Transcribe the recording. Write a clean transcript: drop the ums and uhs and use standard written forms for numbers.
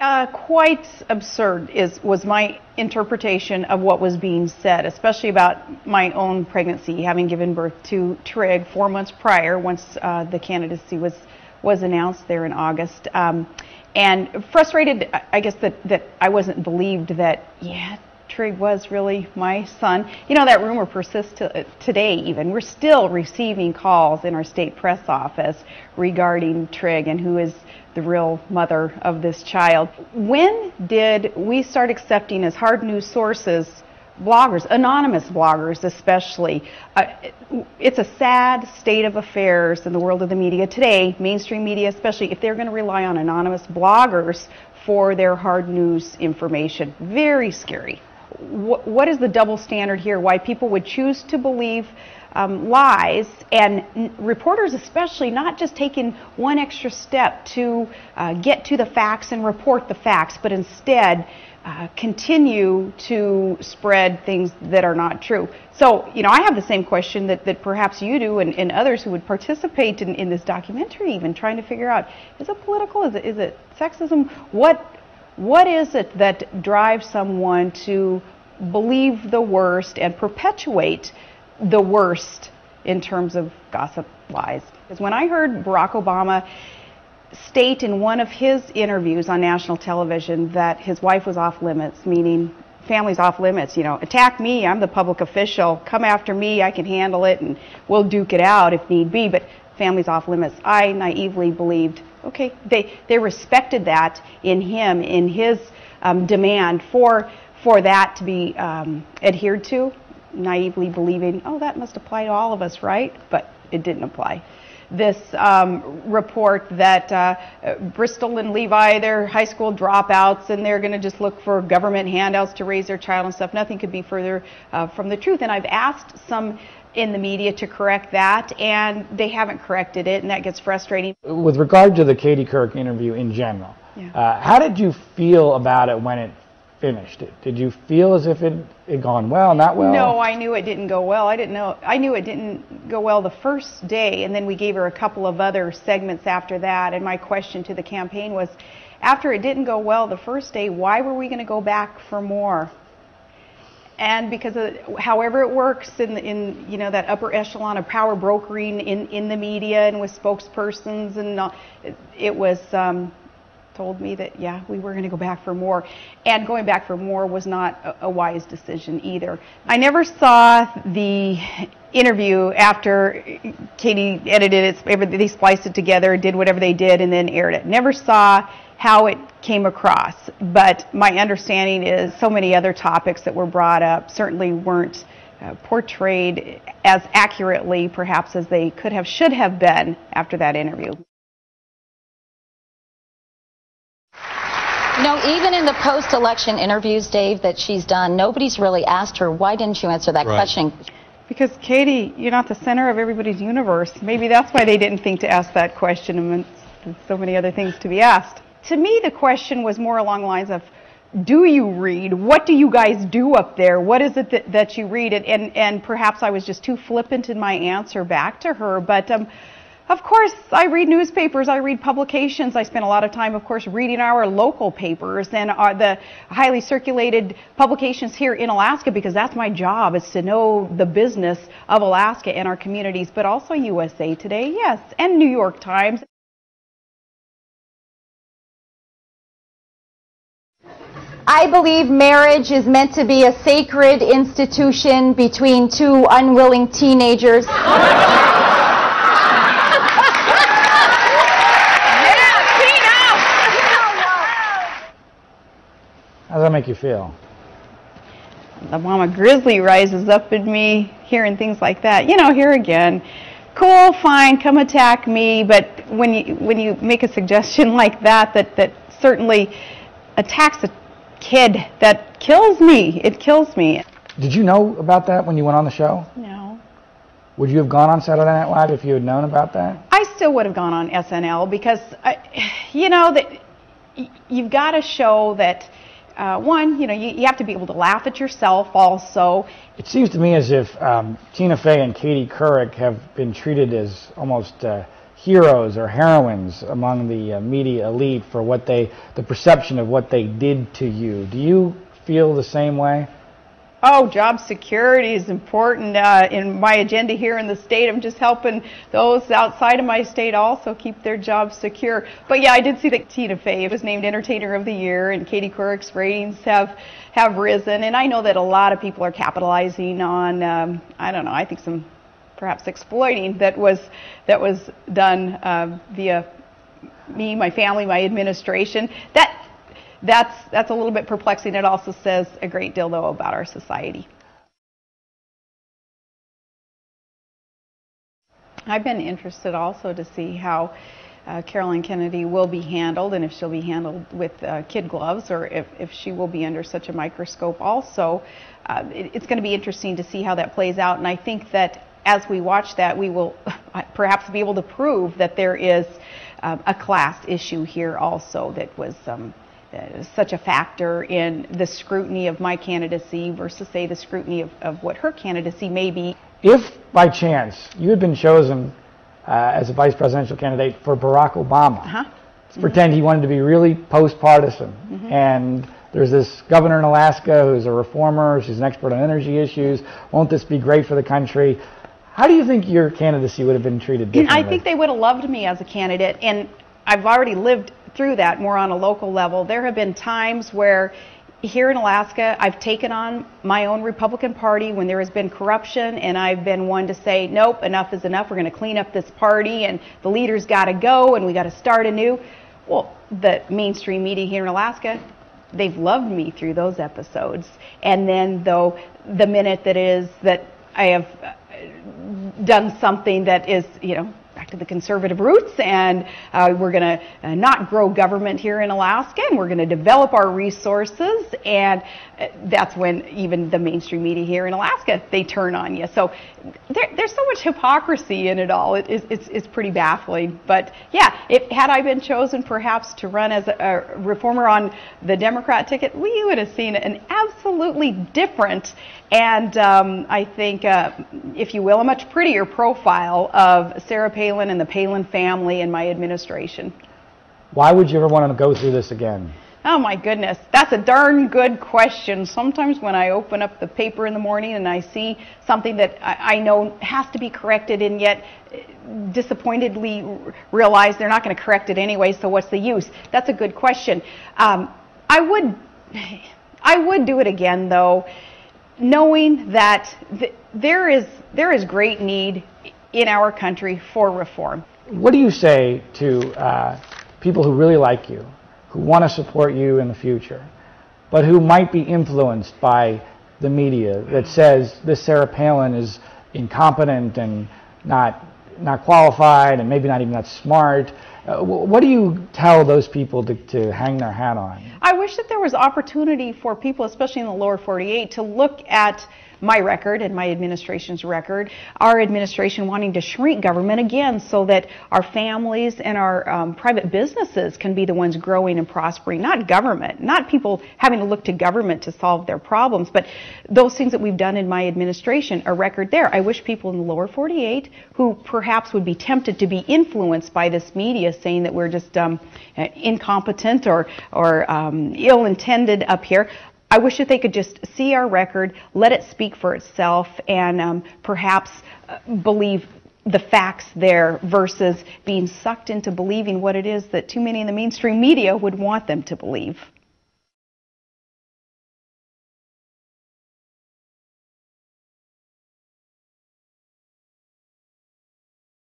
Quite absurd was my interpretation of what was being said, especially about my own pregnancy, having given birth to Trig 4 months prior, once the candidacy was announced there in August. And frustrated, I guess, that I wasn't believed that, yeah, Trig was really my son. You know, that rumor persists today even. We're still receiving calls in our state press office regarding Trig and who is the real mother of this child. When did we start accepting as hard news sources bloggers, anonymous bloggers especially? It's a sad state of affairs in the world of the media today, mainstream media especially, if they're going to rely on anonymous bloggers for their hard news information. Very scary. What is the double standard here? Why people would choose to believe lies, and reporters especially not just taking one extra step to get to the facts and report the facts, but instead continue to spread things that are not true. So, you know, I have the same question that perhaps you do, and others who would participate in this documentary, even trying to figure out, is it political? Is it sexism? What is it that drives someone to believe the worst and perpetuate the worst in terms of gossip lies? Because when I heard Barack Obama state in one of his interviews on national television that his wife was off limits, meaning family's off limits, you know, attack me, I'm the public official, come after me, I can handle it, and we'll duke it out if need be, but family's off limits. I naively believed, okay, they respected that in him, in his demand for that to be adhered to, naively believing, oh, that must apply to all of us, right? But it didn't apply. This report that Bristol and Levi, they're high school dropouts, and they're going to just look for government handouts to raise their child and stuff. Nothing could be further from the truth. And I've asked some in the media to correct that, and they haven't corrected it, and that gets frustrating. With regard to the Katie Couric interview in general, yeah. How did you feel about it when it finished? Did you feel as if it had gone well, not well? No, I knew it didn't go well. I knew it didn't go well the first day, and then we gave her a couple of other segments after that, and my question to the campaign was, after it didn't go well the first day, why were we going to go back for more? And because of however it works in you know, that upper echelon of power brokering in the media and with spokespersons, and it was told me that, yeah, we were going to go back for more. And going back for more was not a wise decision either. I never saw the interview after Katie edited it, they spliced it together, did whatever they did, and then aired it. Never saw how it came across. But my understanding is so many other topics that were brought up certainly weren't portrayed as accurately, perhaps, as they could have, should have been after that interview. You know, even in the post-election interviews, Dave, that she's done, nobody's really asked her, why didn't you answer that question? Because, Katie, you're not the center of everybody's universe. Maybe that's why they didn't think to ask that question amongst so many other things to be asked. To me, the question was more along the lines of, do you read? What do you guys do up there? What is it that you read? And perhaps I was just too flippant in my answer back to her. But of course, I read newspapers, I read publications. I spend a lot of time, of course, reading our local papers and the highly circulated publications here in Alaska, because that's my job, is to know the business of Alaska and our communities, but also USA Today, yes, and New York Times. I believe marriage is meant to be a sacred institution between two unwilling teenagers. How does that make you feel? The mama grizzly rises up in me hearing things like that. You know, here again, cool, fine, come attack me, but when you make a suggestion like that certainly attacks a kid, that kills me. It kills me. Did you know about that when you went on the show? No. Would you have gone on Saturday Night Live if you had known about that? I still would have gone on SNL because, you know, that you've got to show that, one, you know, you have to be able to laugh at yourself also. It seems to me as if Tina Fey and Katie Couric have been treated as almost heroes or heroines among the media elite for what the perception of what they did to you. Do you feel the same way? Oh, job security is important. In my agenda here in the state, I'm just helping those outside of my state also keep their jobs secure. But yeah, I did see that Tina Fey was named Entertainer of the Year, and Katie Couric's ratings have risen. And I know that a lot of people are capitalizing on, I don't know, I think some perhaps exploiting that was done via me, my family, my administration. That's a little bit perplexing. It also says a great deal, though, about our society. I've been interested also to see how Carolyn Kennedy will be handled, and if she'll be handled with kid gloves, or if she will be under such a microscope also. It's going to be interesting to see how that plays out, and I think that as we watch that, we will perhaps be able to prove that there is a class issue here also that was such a factor in the scrutiny of my candidacy versus, say, the scrutiny of what her candidacy may be. If, by chance, you had been chosen as a vice presidential candidate for Barack Obama, let's pretend he wanted to be really post-partisan, and there's this governor in Alaska who's a reformer, she's an expert on energy issues, won't this be great for the country? How do you think your candidacy would have been treated differently? I think they would have loved me as a candidate, and I've already lived through that more on a local level. There have been times where here in Alaska I've taken on my own Republican Party when there has been corruption, and I've been one to say, nope, enough is enough, we're going to clean up this party, and the leaders got to go, and we got to start anew. Well, the mainstream media here in Alaska, they've loved me through those episodes. And then, though, the minute that is that I have done something that is, back to the conservative roots, and we're going to not grow government here in Alaska, and we're going to develop our resources, and that's when even the mainstream media here in Alaska, they turn on you. So there's so much hypocrisy in it all. It's pretty baffling. But yeah, had I been chosen perhaps to run as a reformer on the Democrat ticket, we would have seen an absolutely different and I think, if you will, a much prettier profile of Sarah Palin and the Palin family and my administration. Why would you ever want to go through this again? Oh my goodness, that's a darn good question. Sometimes when I open up the paper in the morning and I see something that I know has to be corrected, and yet disappointedly realize they're not going to correct it anyway, so what's the use? That's a good question. I would do it again, though, knowing that there is great need in our country for reform. What do you say to people who really like you, who want to support you in the future, but who might be influenced by the media that says this Sarah Palin is incompetent and not qualified and maybe not even that smart? What do you tell those people to hang their hat on? I wish that there was opportunity for people, especially in the lower 48, to look at my record and my administration's record, our administration wanting to shrink government again so that our families and our private businesses can be the ones growing and prospering, not government, not people having to look to government to solve their problems, but those things that we've done in my administration, a record there. I wish people in the lower 48 who perhaps would be tempted to be influenced by this media saying that we're just incompetent or ill-intended up here, I wish that they could just see our record, let it speak for itself, and perhaps believe the facts there versus being sucked into believing what it is that too many in the mainstream media would want them to believe.